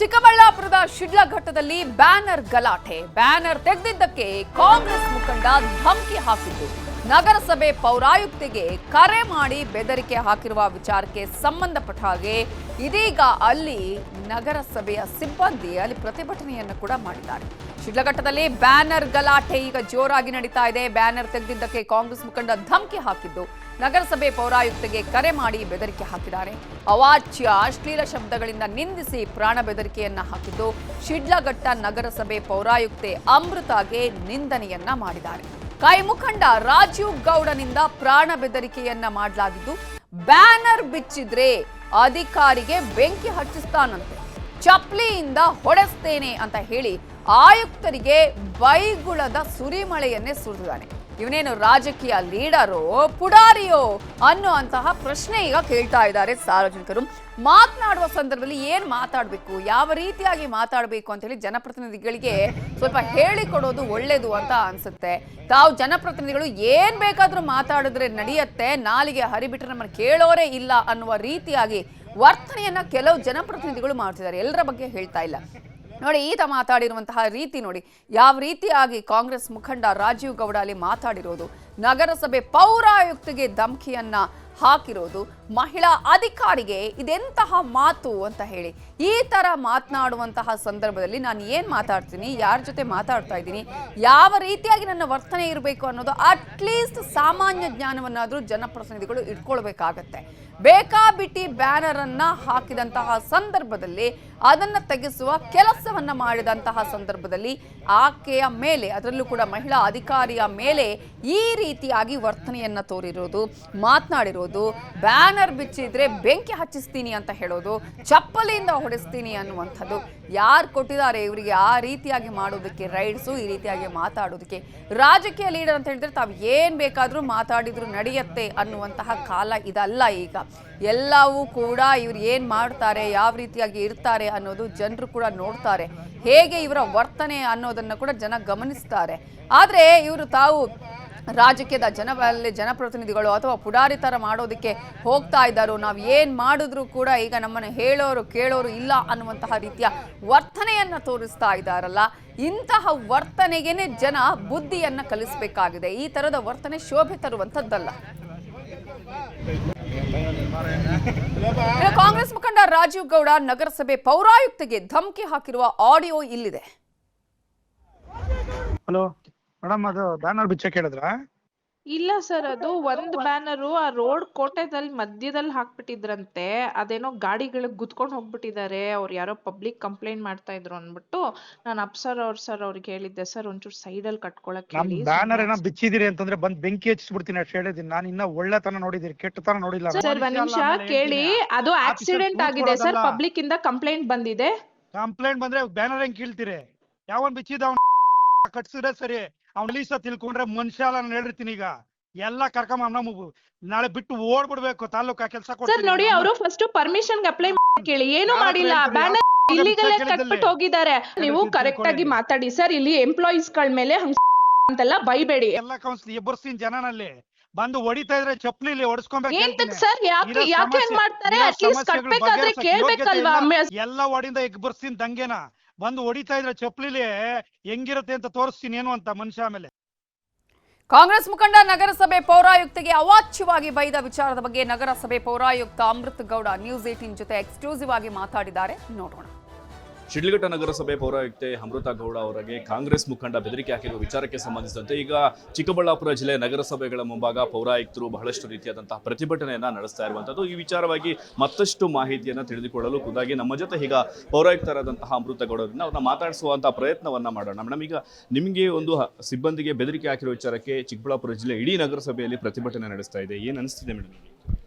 ಚಿಕ್ಕಬಳ್ಳಾಪುರದ ಶಿಡ್ಲಘಟ್ಟದಲ್ಲಿ ಬ್ಯಾನರ್ ಗಲಾಟೆ. ಬ್ಯಾನರ್ ತೆಗೆದಿದ್ದಕ್ಕೆ ಕಾಂಗ್ರೆಸ್ ಮುಖಂಡ ಧಮಕಿ ಹಾಕಿದ್ದು, ನಗರಸಭೆ ಪೌರಾಯುಕ್ತಿಗೆ ಕರೆ ಮಾಡಿ ಬೆದರಿಕೆ ಹಾಕಿರುವ ವಿಚಾರಕ್ಕೆ ಸಂಬಂಧಪಟ್ಟ ಹಾಗೆ ಇದೀಗ ಅಲ್ಲಿ ನಗರಸಭೆಯ ಸಿಬ್ಬಂದಿ ಅಲ್ಲಿ ಪ್ರತಿಭಟನೆಯನ್ನು ಕೂಡ ಮಾಡಿದ್ದಾರೆ. ಶಿಡ್ಲಘಟ್ಟದಲ್ಲಿ ಬ್ಯಾನರ್ ಗಲಾಟೆ ಈಗ ಜೋರಾಗಿ ನಡೀತಾ ಇದೆ. ಬ್ಯಾನರ್ ತೆಗೆದಿದ್ದಕ್ಕೆ ಕಾಂಗ್ರೆಸ್ ಮುಖಂಡ ಧಮಕಿ ಹಾಕಿದ್ದು, ನಗರಸಭೆ ಪೌರಾಯುಕ್ತಿಗೆ ಕರೆ ಮಾಡಿ ಬೆದರಿಕೆ ಹಾಕಿದ್ದಾರೆ. ಅವಾಚ್ಯ ಅಶ್ಲೀಲ ಶಬ್ದಗಳಿಂದ ನಿಂದಿಸಿ ಪ್ರಾಣ ಬೆದರಿಕೆಯನ್ನ ಹಾಕಿದ್ದು, ಶಿಡ್ಲಘಟ್ಟ ನಗರಸಭೆ ಪೌರಾಯುಕ್ತೆ ಅಮೃತಾಗೆ ನಿಂದನೆಯನ್ನ ಮಾಡಿದ್ದಾರೆ. ಕೈ ಮುಖಂಡ ರಾಜೀವ್ ಗೌಡನಿಂದ ಪ್ರಾಣ ಬೆದರಿಕೆಯನ್ನ ಮಾಡಲಾಗಿದ್ದು, ಬ್ಯಾನರ್ ಬಿಚ್ಚಿದ್ರೆ ಅಧಿಕಾರಿಗೆ ಬೆಂಕಿ ಹಚ್ಚಿಸ್ತಾನಂತೆ, ಚಪ್ಲಿಯಿಂದ ಹೊಡೆಸ್ತೇನೆ ಅಂತ ಹೇಳಿ ಆಯುಕ್ತರಿಗೆ ಬೈಗುಳದ ಸುರಿಮಳೆಯನ್ನೇ ಸುರಿದಿದ್ದಾನೆ. ಇವನೇನು ರಾಜಕೀಯ ಲೀಡರೋ ಪುಡಾರಿಯೋ ಅನ್ನುವಂತಹ ಪ್ರಶ್ನೆ ಈಗ ಕೇಳ್ತಾ ಇದ್ದಾರೆ ಸಾರ್ವಜನಿಕರು. ಮಾತನಾಡುವ ಸಂದರ್ಭದಲ್ಲಿ ಏನ್ ಮಾತಾಡಬೇಕು, ಯಾವ ರೀತಿಯಾಗಿ ಮಾತಾಡಬೇಕು ಅಂತ ಹೇಳಿ ಜನಪ್ರತಿನಿಧಿಗಳಿಗೆ ಸ್ವಲ್ಪ ಹೇಳಿಕೊಡೋದು ಒಳ್ಳೇದು ಅಂತ ಅನ್ಸುತ್ತೆ. ತಾವು ಜನಪ್ರತಿನಿಧಿಗಳು ಏನ್ ಬೇಕಾದ್ರೂ ಮಾತಾಡಿದ್ರೆ ನಡೆಯುತ್ತೆ, ನಾಲಿಗೆ ಹರಿಬಿಟ್ರೆ ನಮ್ಮನ್ನು ಕೇಳೋರೇ ಇಲ್ಲ ಅನ್ನುವ ರೀತಿಯಾಗಿ ವರ್ತನೆಯನ್ನ ಕೆಲವು ಜನಪ್ರತಿನಿಧಿಗಳು ಮಾಡ್ತಿದ್ದಾರೆ. ಎಲ್ಲರ ಬಗ್ಗೆ ಹೇಳ್ತಾ ಇಲ್ಲ. ನೋಡಿ, ಈತ ಮಾತಾಡಿರುವಂತಹ ರೀತಿ ನೋಡಿ, ಯಾವ ರೀತಿಯಾಗಿ ಕಾಂಗ್ರೆಸ್ ಮುಖಂಡ ರಾಜೀವ್ ಗೌಡ ಅಲ್ಲಿ ಮಾತಾಡಿರೋದು, ನಗರಸಭೆ ಪೌರಾಯುಕ್ತಿಗೆ ಧಮಕಿಯನ್ನ ಹಾಕಿರೋದು, ಮಹಿಳಾ ಅಧಿಕಾರಿಗೆ ಇದೆಂತಹ ಮಾತು ಅಂತ ಹೇಳಿ ಈ ತರ ಮಾತನಾಡುವಂತಹ ಸಂದರ್ಭದಲ್ಲಿ ನಾನು ಏನ್ ಮಾತಾಡ್ತೀನಿ, ಯಾರ ಜೊತೆ ಮಾತಾಡ್ತಾ ಇದ್ದೀನಿ, ಯಾವ ರೀತಿಯಾಗಿ ನನ್ನ ವರ್ತನೆ ಇರಬೇಕು ಅನ್ನೋದು ಅಟ್ಲೀಸ್ಟ್ ಸಾಮಾನ್ಯ ಜ್ಞಾನವನ್ನಾದ್ರೂ ಜನಪ್ರತಿನಿಧಿಗಳು ಇಟ್ಕೊಳ್ಬೇಕಾಗತ್ತೆ. ಬೇಕಾಬಿಟ್ಟಿ ಬ್ಯಾನರ್ ಅನ್ನ ಹಾಕಿದಂತಹ ಸಂದರ್ಭದಲ್ಲಿ, ಅದನ್ನ ತೆಗೆಸುವ ಕೆಲಸವನ್ನ ಮಾಡಿದಂತಹ ಸಂದರ್ಭದಲ್ಲಿ ಆಕೆಯ ಮೇಲೆ, ಅದರಲ್ಲೂ ಕೂಡ ಮಹಿಳಾ ಅಧಿಕಾರಿಯ ಮೇಲೆ ಈ ರೀತಿಯಾಗಿ ವರ್ತನೆಯನ್ನ ತೋರಿರೋದು, ಮಾತನಾಡಿರೋದು, ಬ್ಯಾನರ್ ಬಿಚ್ಚಿದ್ರೆ ಬೆಂಕಿ ಹಚ್ಚಿಸ್ತೀನಿ ಅಂತ ಹೇಳೋದು, ಚಪ್ಪಲಿಯಿಂದ ಹೊಡೆಸ್ತೀನಿ ಅನ್ನುವಂಥದ್ದು, ಯಾರು ಕೊಟ್ಟಿದ್ದಾರೆ ಇವರಿಗೆ ಆ ರೀತಿಯಾಗಿ ಮಾಡೋದಕ್ಕೆ ರೈಟ್ಸು, ಈ ರೀತಿಯಾಗಿ ಮಾತಾಡೋದಕ್ಕೆ? ರಾಜಕೀಯ ಲೀಡರ್ ಅಂತ ಹೇಳಿದ್ರೆ ತಾವು ಏನ್ ಬೇಕಾದ್ರೂ ಮಾತಾಡಿದ್ರು ನಡೆಯುತ್ತೆ ಅನ್ನುವಂತಹ ಕಾಲ ಇದಲ್ಲ. ಈಗ ಎಲ್ಲವೂ ಕೂಡ ಇವ್ರು ಏನ್ ಮಾಡ್ತಾರೆ, ಯಾವ ರೀತಿಯಾಗಿ ಇರ್ತಾರೆ ಅನ್ನೋದು ಜನರು ಕೂಡ ನೋಡ್ತಾರೆ. ಹೇಗೆ ಇವರ ವರ್ತನೆ ಅನ್ನೋದನ್ನ ಕೂಡ ಜನ ಗಮನಿಸ್ತಾರೆ. ಆದ್ರೆ ಇವರು ತಾವು ರಾಜಕೀಯದ ಜನಪ್ರತಿನಿಧಿಗಳು ಅಥವಾ ಪುಡಾರಿ ತರ ಮಾಡೋದಕ್ಕೆ ಹೋಗ್ತಾ ಇದ್ದಾರೋ, ನಾವು ಏನ್ ಮಾಡಿದ್ರು ಕೂಡ ಈಗ ನಮ್ಮನ್ನು ಹೇಳೋರು ಕೇಳೋರು ಇಲ್ಲ ಅನ್ನುವಂತಹ ರೀತಿಯ ವರ್ತನೆಯನ್ನ ತೋರಿಸ್ತಾ ಇದ್ದಾರಲ್ಲ, ಇಂತಹ ವರ್ತನೆಗೇನೆ ಜನ ಬುದ್ಧಿಯನ್ನ ಕಲಿಸಬೇಕಾಗಿದೆ. ಈ ತರದ ವರ್ತನೆ ಶೋಭೆ ತರುವಂತದ್ದಲ್ಲ. ಕಾಂಗ್ರೆಸ್ ಮುಖಂಡ ರಾಜೀವ್ ಗೌಡ ನಗರಸಭೆ ಪೌರಾಯುಕ್ತಿಗೆ ಧಮಕಿ ಹಾಕಿರುವ ಆಡಿಯೋ ಇಲ್ಲಿದೆ. ಹಲೋ ಮೇಡಮ್, ಅದು ಬ್ಯಾನರ್ ಬಿಚ್ಚಕ್ಕೆ ಹೇಳಿದ್ರ? ಇಲ್ಲ ಸರ್, ಅದು ಒಂದ್ ಬ್ಯಾನರು ಆ ರೋಡ್ ಕೋಟೆದಲ್ಲಿ ಮಧ್ಯದಲ್ಲಿ ಹಾಕ್ಬಿಟ್ಟಿದ್ರಂತೆ. ಅದೇನೋ ಗಾಡಿಗಳಿಗೆ ಗುದ್ಕೊಂಡು ಹೋಗ್ಬಿಟ್ಟಿದ್ದಾರೆ, ಅವ್ರು ಯಾರೋ ಪಬ್ಲಿಕ್ ಕಂಪ್ಲೇಂಟ್ ಮಾಡ್ತಾ ಇದ್ರು ಅಂದ್ಬಿಟ್ಟು ನಾನು ಅಪ್ಸರ್ ಅವ್ರಿಗೆ ಹೇಳಿದ್ದೆ, ಸರ್ ಒಂಚೂರು ಸೈಡ್ ಅಲ್ಲಿ ಕಟ್ಕೊಳಕ್ ಹೇಳಿ. ಬ್ಯಾನರ್ ಏನೋ ಬಿಚ್ಚಿದಿರಿ ಅಂತಂದ್ರೆ ಬಂದ್ ಬೆಂಕಿ ಹಚ್ಚಿಬಿಡ್ತೀನಿ ಅಷ್ಟು ಹೇಳಿದೀನಿ. ನಾನು ಇನ್ನ ಒಳ್ಳೆತನ ನೋಡಿದೀನಿ, ಕೆಟ್ಟತನ ನೋಡಿಲ್ಲ. ಸರ್ ಒಂದ್ ನಿಮಿಷ ಕೇಳಿ, ಅದು ಆಕ್ಸಿಡೆಂಟ್ ಆಗಿದೆ ಸರ್, ಪಬ್ಲಿಕ್ ಇಂದ ಕಂಪ್ಲೇಂಟ್ ಬಂದಿದೆ. ಕಂಪ್ಲೇಂಟ್ ಬಂದ್ರೆ ಬ್ಯಾನರ್ ಹೆಂಗ್ ಕೀಳ್ತೀರಿ? ಯಾವನ್ ಬಿಚ್ಚಿದ ಕಟ್ಸಿದ್ರೆ ಸರಿ, ಅವ್ನ ಲೀಸ ತಿಳ್ಕೊಂಡ್ರೆ ಮನುಷ್ಯ ಅಲ್ಲ. ನಾನು ಹೇಳಿರ್ತೀನಿ, ಈಗ ಎಲ್ಲ ಕರ್ಕೊಂಡ್ ನಾಳೆ ಬಿಟ್ಟು ಓಡ್ಬಿಡ್ಬೇಕು ತಾಲೂಕಾ ಕೆಲಸ. ಸರ್ ನೋಡಿ, ಅವರು ಫಸ್ಟ್ ಪರ್ಮಿಷನ್ ಅಪ್ಲೈ ಕೇಳಿ, ಏನು ಮಾಡಿಲ್ಲ, ಬ್ಯಾನರ್ ಇಲ್ಲಿಗಲ್ ಕಟ್ಬಿಟ್ಟು ಹೋಗಿದ್ದಾರೆ. ನೀವು ಕರೆಕ್ಟ್ ಆಗಿ ಮಾತಾಡಿ ಸರ್, ಇಲ್ಲಿ ಎಂಪ್ಲಾಯೀಸ್ ಗಳ ಮೇಲೆ ಅಂತೆಲ್ಲ ಬೈಬೇಡಿ. ಎಲ್ಲ ಕೌನ್ಸಿಲ್ ಎಬ್ಬರ್ಸ್ತೀನಿ ಜನನಲ್ಲಿ ಬಂದು ಹೊಡಿತಾ ಇದ್ರೆ ಚಪ್ಲಿಲಿ ಹೊಡಿಸ್ಕೊಬೇಕು ಸರ್. ಯಾಕೆ ಹಂಗ್ ಮಾಡ್ತಾರೆ? ಅಟ್ಲೀಸ್ಟ್ ಕಟ್ಬೇಕಾದ್ರೆ ಕೇಳ್ಬೇಕಲ್ವಾ? ಎಲ್ಲ ಹೊಡಿಂದ ಎಬ್ಬರ್ಸ್ತೀನಿ ದಂಗೆನ, ಬಂದು ಹೊಡಿತಾ ಇದ್ರೆ ಚಪ್ಲಿಲಿ ಹೆಂಗಿರುತ್ತೆ ಅಂತ ತೋರಿಸ್ತೀನಿ ಏನು ಅಂತ ಮನುಷ್ಯ. ಆಮೇಲೆ ಕಾಂಗ್ರೆಸ್ ಮುಖಂಡ ನಗರಸಭೆ ಪೌರಾಯುಕ್ತಿಗೆ ಅವಾಚ್ಯವಾಗಿ ಬೈದ ವಿಚಾರದ ಬಗ್ಗೆ ನಗರಸಭೆ ಪೌರಾಯುಕ್ತ ಅಮೃತ್ ಗೌಡ ನ್ಯೂಸ್ 18 ಜೊತೆ ಎಕ್ಸ್ಕ್ಲೂಸಿವ್ ಆಗಿ ಮಾತಾಡಿದ್ದಾರೆ, ನೋಡೋಣ. ಶಿಡ್ಲಘಟ್ಟ ನಗರಸಭೆ ಪೌರಾಯುಕ್ತೆ ಅಮೃತ ಗೌಡ ಅವರಿಗೆ ಕಾಂಗ್ರೆಸ್ ಮುಖಂಡ ಬೆದರಿಕೆ ಹಾಕಿರುವ ವಿಚಾರಕ್ಕೆ ಸಂಬಂಧಿಸಿದಂತೆ ಈಗ ಚಿಕ್ಕಬಳ್ಳಾಪುರ ಜಿಲ್ಲೆ ನಗರಸಭೆಗಳ ಮುಂಭಾಗ ಪೌರಾಯುಕ್ತರು ಬಹಳಷ್ಟು ರೀತಿಯಾದಂತಹ ಪ್ರತಿಭಟನೆಯನ್ನ ನಡೆಸ್ತಾ ಇರುವಂತದ್ದು. ಈ ವಿಚಾರವಾಗಿ ಮತ್ತಷ್ಟು ಮಾಹಿತಿಯನ್ನು ತಿಳಿದುಕೊಳ್ಳಲು ಖುದ್ದಾಗಿ ನಮ್ಮ ಜೊತೆ ಈಗ ಪೌರಾಯುಕ್ತರಾದಂತಹ ಅಮೃತ ಗೌಡರಿಂದ ಅವ್ರನ್ನ ಮಾತಾಡಿಸುವಂತಹ ಪ್ರಯತ್ನವನ್ನ ಮಾಡೋಣ. ಮೇಡಮ್, ಈಗ ನಿಮಗೆ ಒಂದು ಸಿಬ್ಬಂದಿಗೆ ಬೆದರಿಕೆ ಹಾಕಿರುವ ವಿಚಾರಕ್ಕೆ ಚಿಕ್ಕಬಳ್ಳಾಪುರ ಜಿಲ್ಲೆ ಇಡೀ ನಗರಸಭೆಯಲ್ಲಿ ಪ್ರತಿಭಟನೆ ನಡೆಸ್ತಾ ಇದೆ, ಏನು ಅನಿಸ್ತಿದೆ madam?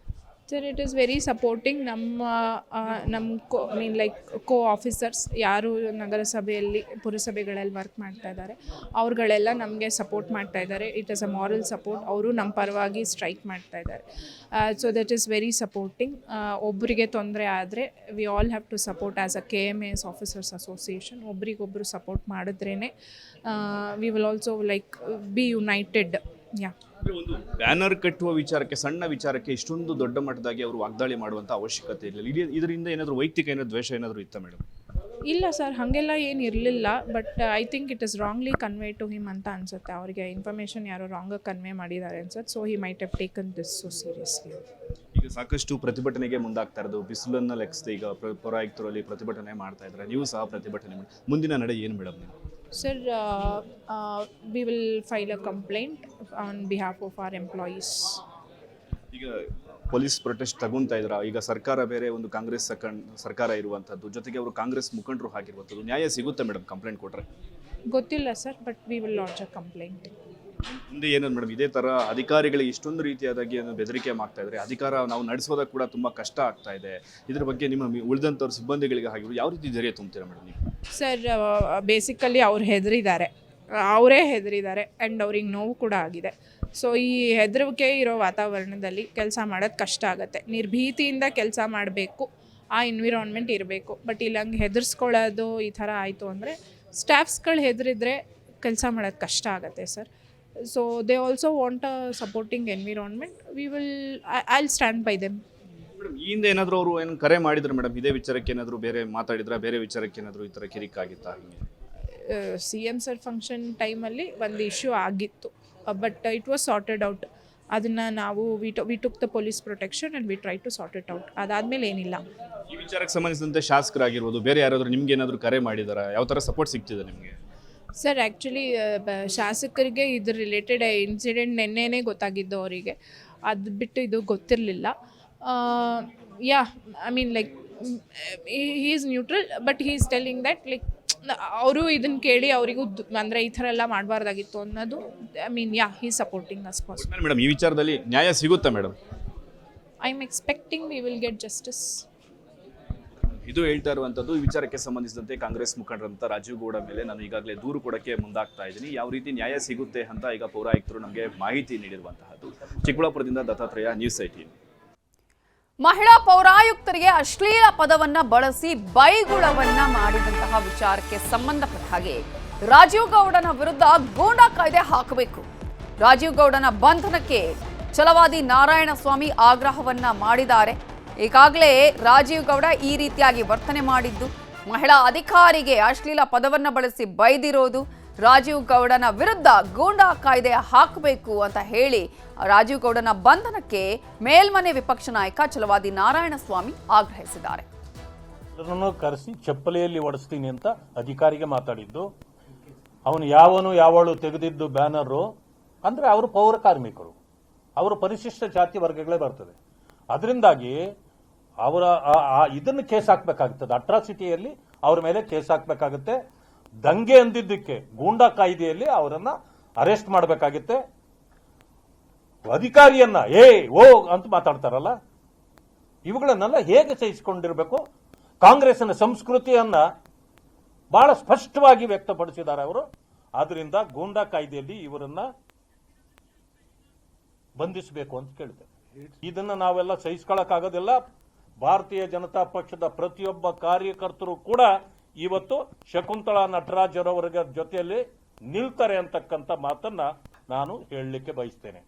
Sir, it is very supporting. Like co officers ಯಾರು ನಗರಸಭೆಯಲ್ಲಿ ಪುರಸಭೆಗಳಲ್ಲಿ ವರ್ಕ್ ಮಾಡ್ತಾ ಇದ್ದಾರೆ ಅವ್ರುಗಳೆಲ್ಲ ನಮಗೆ ಸಪೋರ್ಟ್ ಮಾಡ್ತಾ ಇದ್ದಾರೆ. It is a moral support. ಅವರು ನಮ್ಮ ಪರವಾಗಿ ಸ್ಟ್ರೈಕ್ ಮಾಡ್ತಾ ಇದ್ದಾರೆ. So that is very supporting. ಒಬ್ಬರಿಗೆ ತೊಂದರೆ ಆದರೆ we all have to support as a KMAS officers association. ಒಬ್ರಿಗೊಬ್ಬರು ಸಪೋರ್ಟ್ ಮಾಡಿದ್ರೇ we will also like be united. Yeah, ಒಂದು ಬ್ಯಾನರ್ ಕಟ್ಟುವ ವಿಚಾರಕ್ಕೆ, ಸಣ್ಣ ವಿಚಾರಕ್ಕೆ ಇಷ್ಟೊಂದು ದೊಡ್ಡ ಮಟ್ಟದಾಗಿ ಅವರು ವಾಗ್ದಾಳಿ ಮಾಡುವಂತ ಅವಶ್ಯಕತೆ ಇಲ್ಲ. ಇದರಿಂದ ಏನಾದರೂ ವೈಯಕ್ತಿಕ ದ್ವೇಷ ಏನಾದರೂ ಇತ್ತ ಮೇಡಮ್? ಇಲ್ಲ ಸರ್, ಹಾಗೆಲ್ಲ ಏನು ಇರಲಿಲ್ಲ. But I think it is wrongly convey to him ಅಂತ ಅನ್ಸುತ್ತೆ. ಅವರಿಗೆ ಇನ್ಫಾರ್ಮೇಷನ್ ಯಾರೋ ರಾಂಗಾಗಿ ಕನ್ವೆ ಮಾಡಿದ್ದಾರೆ ಅನ್ಸುತ್ತೆ. So he might have taken this so seriously. ಈಗ ಸಾಕಷ್ಟು ಪ್ರತಿಭಟನೆಗೆ ಮುಂದಾಗ್ತಾ ಇರೋದು, ಬಿಸಿಲನ್ನು ಲೆಕ್ಕಿಸದೆ ಈಗ ಪೌರಾಯುಕ್ತರಲ್ಲಿ ಪ್ರತಿಭಟನೆ ಮಾಡ್ತಾ ಇದ್ದಾರೆ, ನೀವು ಸಹ ಪ್ರತಿಭಟನೆ ಮಾಡಿ, ಮುಂದಿನ ನಡೆ ಏನು ಮೇಡಮ್ ನೀವು? Sir, we will file a complaint on behalf of our employees. ಈಗ ಪೊಲೀಸ್ ಪ್ರೊಟೆಸ್ಟ್ ತಗೊಂತಾ ಇದ್ರ, ಈಗ ಸರ್ಕಾರ ಬೇರೆ ಒಂದು ಕಾಂಗ್ರೆಸ್ ಸರ್ಕಾರ ಇರುವಂಥದ್ದು, ಜೊತೆಗೆ ಅವರು ಕಾಂಗ್ರೆಸ್ ಮುಖಂಡರು ಆಗಿರುವಂಥದ್ದು, ನ್ಯಾಯ ಸಿಗುತ್ತೆ ಮೇಡಮ್ ಕಂಪ್ಲೇಂಟ್ ಕೊಟ್ಟರೆ? ಗೊತ್ತಿಲ್ಲ sir, but we will launch a complaint. ಮುಂದೆ ಏನಂದ್ರೆ ಮೇಡಮ್, ಇದೇ ಥರ ಅಧಿಕಾರಿಗಳಿಗೆ ಇಷ್ಟೊಂದು ರೀತಿಯಾದಾಗಿ ಬೆದರಿಕೆ ಮಾಡ್ತಾ ಇದ್ದಾರೆ, ಅಧಿಕಾರ ನಾವು ನಡೆಸೋದಕ್ಕೆ ಕೂಡ ತುಂಬ ಕಷ್ಟ ಆಗ್ತಾ ಇದೆ. ಇದ್ರ ಬಗ್ಗೆ ನಿಮ್ಮ ಉಳಿದಂಥವ್ರ ಸಿಬ್ಬಂದಿಗಳಿಗೆ ಆಗಿರೋ ಯಾವ ರೀತಿ ಧೈರ್ಯ ತುಂಬ್ತೀರಾ ಮೇಡಮ್ ನೀವು? ಸರ್, ಬೇಸಿಕಲಿ ಅವ್ರು ಹೆದರಿದ್ದಾರೆ, ಅವರೇ ಹೆದರಿದ್ದಾರೆ ಆ್ಯಂಡ್ ಅವ್ರಿಗೆ ನೋವು ಕೂಡ ಆಗಿದೆ. ಸೊ ಈ ಹೆದರಿಕೆ ಇರೋ ವಾತಾವರಣದಲ್ಲಿ ಕೆಲಸ ಮಾಡೋದು ಕಷ್ಟ ಆಗುತ್ತೆ. ನಿರ್ಭೀತಿಯಿಂದ ಕೆಲಸ ಮಾಡಬೇಕು, ಆ ಎನ್ವಿರಾನ್ಮೆಂಟ್ ಇರಬೇಕು. ಬಟ್ ಇಲ್ಲಿ ಹಂಗೆ ಹೆದರ್ಸ್ಕೊಳ್ಳೋದು ಈ ಥರ ಆಯಿತು ಅಂದರೆ ಸ್ಟಾಫ್ಸ್ಗಳು ಹೆದರಿದ್ರೆ ಕೆಲಸ ಮಾಡೋದು ಕಷ್ಟ ಆಗುತ್ತೆ sir. So they also want a supporting environment. I stand by them. Madam, ಈ ಹಿಂದೆ ಏನಾದರೂ ಅವರು ಏನು ಕರೆ ಮಾಡಿದ್ರು ಮೇಡಮ್, ಇದೇ ವಿಚಾರಕ್ಕೆ ಏನಾದರೂ ಬೇರೆ ಮಾತಾಡಿದ್ರೆ, ಬೇರೆ ವಿಚಾರಕ್ಕೆ ಏನಾದರೂ ಈ ಥರ ಕಿರಿಕಾಗಿತ್ತಾ? CM ಸರ್ ಫಂಕ್ಷನ್ ಟೈಮಲ್ಲಿ ಒಂದು ಇಶ್ಯೂ ಆಗಿತ್ತು, but it was sorted out. ಅದನ್ನು ನಾವು we took the police protection and we try to sort it out. ಅದಾದಮೇಲೆ ಏನಿಲ್ಲ. ಈ ವಿಚಾರಕ್ಕೆ ಸಂಬಂಧಿಸಿದಂತೆ ಶಾಸಕರಾಗಿರ್ಬೋದು, ಬೇರೆ ಯಾರಾದರೂ ನಿಮ್ಗೆ ಏನಾದರೂ ಕರೆ ಮಾಡಿದಾರಾ? ಯಾವ ಥರ ಸಪೋರ್ಟ್ ಸಿಗ್ತಿದೆ ನಿಮಗೆ? ಸರ್, ಆ್ಯಕ್ಚುಲಿ ಶಾಸಕರಿಗೆ ಇದ್ರ ರಿಲೇಟೆಡ್ ಇನ್ಸಿಡೆಂಟ್ ನೆನ್ನೆನೇ ಗೊತ್ತಾಗಿದ್ದು ಅವರಿಗೆ. ಅದು ಬಿಟ್ಟು ಇದು ಗೊತ್ತಿರಲಿಲ್ಲ. Yeah, I mean like he is neutral, but he is telling that like ಅವರು ಇದನ್ನು ಕೇಳಿ ಅವರಿಗೂ ಅಂದರೆ ಈ ಥರ ಎಲ್ಲ ಮಾಡಬಾರ್ದಾಗಿತ್ತು ಅನ್ನೋದು. I mean yeah, Hi supporting us possible. Madam, ಈ ವಿಚಾರದಲ್ಲಿ ನ್ಯಾಯ ಸಿಗುತ್ತಾ madam? I am expecting we will get justice. ಇದು ಹೇಳ್ತಾ ಇರುವಂಥದ್ದು. ಈ ವಿಚಾರಕ್ಕೆ ಸಂಬಂಧಿಸಿದಂತೆ ಕಾಂಗ್ರೆಸ್ ಮುಖಂಡರಂತ ರಾಜೀವ್ ಗೌಡ ಮೇಲೆ ನಾನು ಈಗಾಗಲೇ ದೂರು ಕೊಡೋಕ್ಕೆ ಮುಂದಾಗ್ತಾ ಇದ್ದೀನಿ. ಯಾವ ರೀತಿ ನ್ಯಾಯ ಸಿಗುತ್ತೆ ಅಂತ ಈಗ ಪೌರಾಯುಕ್ತರು ನಮಗೆ ಮಾಹಿತಿ ನೀಡಿರುವಂತಹದ್ದು. ಚಿಕ್ಕಬಳ್ಳಾಪುರದಿಂದ ದತ್ತಾತ್ರೇಯ, ನ್ಯೂಸ್ 18. ಮಹಿಳಾ ಪೌರಾಯುಕ್ತರಿಗೆ ಅಶ್ಲೀಲ ಪದವನ್ನ ಬಳಸಿ ಬೈಗುಳವನ್ನ ಮಾಡಿದಂತಹ ವಿಚಾರಕ್ಕೆ ಸಂಬಂಧಪಟ್ಟ ಹಾಗೆ ರಾಜೀವ್ ಗೌಡನ ವಿರುದ್ಧ ಗೂಂಡಾ ಕಾಯ್ದೆ ಹಾಕಬೇಕು. ರಾಜೀವ್ ಗೌಡನ ಬಂಧನಕ್ಕೆ ಛಲವಾದಿ ನಾರಾಯಣಸ್ವಾಮಿ ಆಗ್ರಹವನ್ನ ಮಾಡಿದ್ದಾರೆ. ಈಗಾಗಲೇ ರಾಜೀವ್ ಗೌಡ ಈ ರೀತಿಯಾಗಿ ವರ್ತನೆ ಮಾಡಿದ್ದು, ಮಹಿಳಾ ಅಧಿಕಾರಿಗೆ ಅಶ್ಲೀಲ ಪದವನ್ನ ಬಳಸಿ ಬೈದಿರೋದು, ರಾಜೀವ್ ಗೌಡನ ವಿರುದ್ಧ ಗೂಂಡಾ ಕಾಯ್ದೆ ಹಾಕಬೇಕು ಅಂತ ಹೇಳಿ ರಾಜೀವ್ ಗೌಡನ ಬಂಧನಕ್ಕೆ ಮೇಲ್ಮನೆ ವಿಪಕ್ಷ ನಾಯಕ ಛಲವಾದಿ ನಾರಾಯಣಸ್ವಾಮಿ ಆಗ್ರಹಿಸಿದ್ದಾರೆ. ಕರೆಸಿ ಚಪ್ಪಲಿಯಲ್ಲಿ ಓಡಿಸ್ತೀನಿ ಅಂತ ಅಧಿಕಾರಿಗೆ ಮಾತಾಡಿದ್ದು. ಅವನು ಯಾವಳು ತೆಗೆದಿದ್ದು ಬ್ಯಾನರು ಅಂದ್ರೆ ಅವರು ಪೌರ ಕಾರ್ಮಿಕರು, ಅವರು ಪರಿಶಿಷ್ಟ ಜಾತಿ ವರ್ಗಗಳೇ ಬರ್ತದೆ. ಅದರಿಂದಾಗಿ ಅವರ ಇದನ್ನು ಕೇಸ್ ಹಾಕಬೇಕಾಗುತ್ತದೆ. ಅಟ್ರಾಸಿಟಿಯಲ್ಲಿ ಅವರ ಮೇಲೆ ಕೇಸ್ ಹಾಕಬೇಕಾಗುತ್ತೆ. ದಂಗೆ ಅಂದಿದ್ದಕ್ಕೆ ಗೂಂಡಾ ಕಾಯ್ದೆಯಲ್ಲಿ ಅವರನ್ನ ಅರೆಸ್ಟ್ ಮಾಡಬೇಕಾಗುತ್ತೆ. ಅಧಿಕಾರಿಯನ್ನ ಓ ಅಂತ ಮಾತಾಡ್ತಾರಲ್ಲ, ಇವುಗಳನ್ನೆಲ್ಲ ಹೇಗೆ ಸಹಿಸಿಕೊಂಡಿರಬೇಕು? ಕಾಂಗ್ರೆಸ್ನ ಸಂಸ್ಕೃತಿಯನ್ನ ಬಹಳ ಸ್ಪಷ್ಟವಾಗಿ ವ್ಯಕ್ತಪಡಿಸಿದ್ದಾರೆ ಅವರು. ಆದ್ರಿಂದ ಗೂಂಡಾ ಕಾಯ್ದೆಯಲ್ಲಿ ಇವರನ್ನ ಬಂಧಿಸಬೇಕು ಅಂತ ಕೇಳ್ತೇವೆ. ಇದನ್ನ ನಾವೆಲ್ಲ ಸಹಿಸ್ಕೊಳ್ಳಕ್ಕಾಗೋದಿಲ್ಲ. ಭಾರತೀಯ ಜನತಾ ಪಕ್ಷದ ಪ್ರತಿಯೊಬ್ಬ ಕಾರ್ಯಕರ್ತರು ಕೂಡ ಇವತ್ತು ಶಕುಂತಳಾ ನಟರಾಜ್ ಅವರ ಜೊತೆಯಲ್ಲಿ ನಿಲ್ತಾರೆ ಅಂತಕ್ಕಂಥ ಮಾತನ್ನ ನಾನು ಹೇಳಲಿಕ್ಕೆ ಬಯಸ್ತೇನೆ.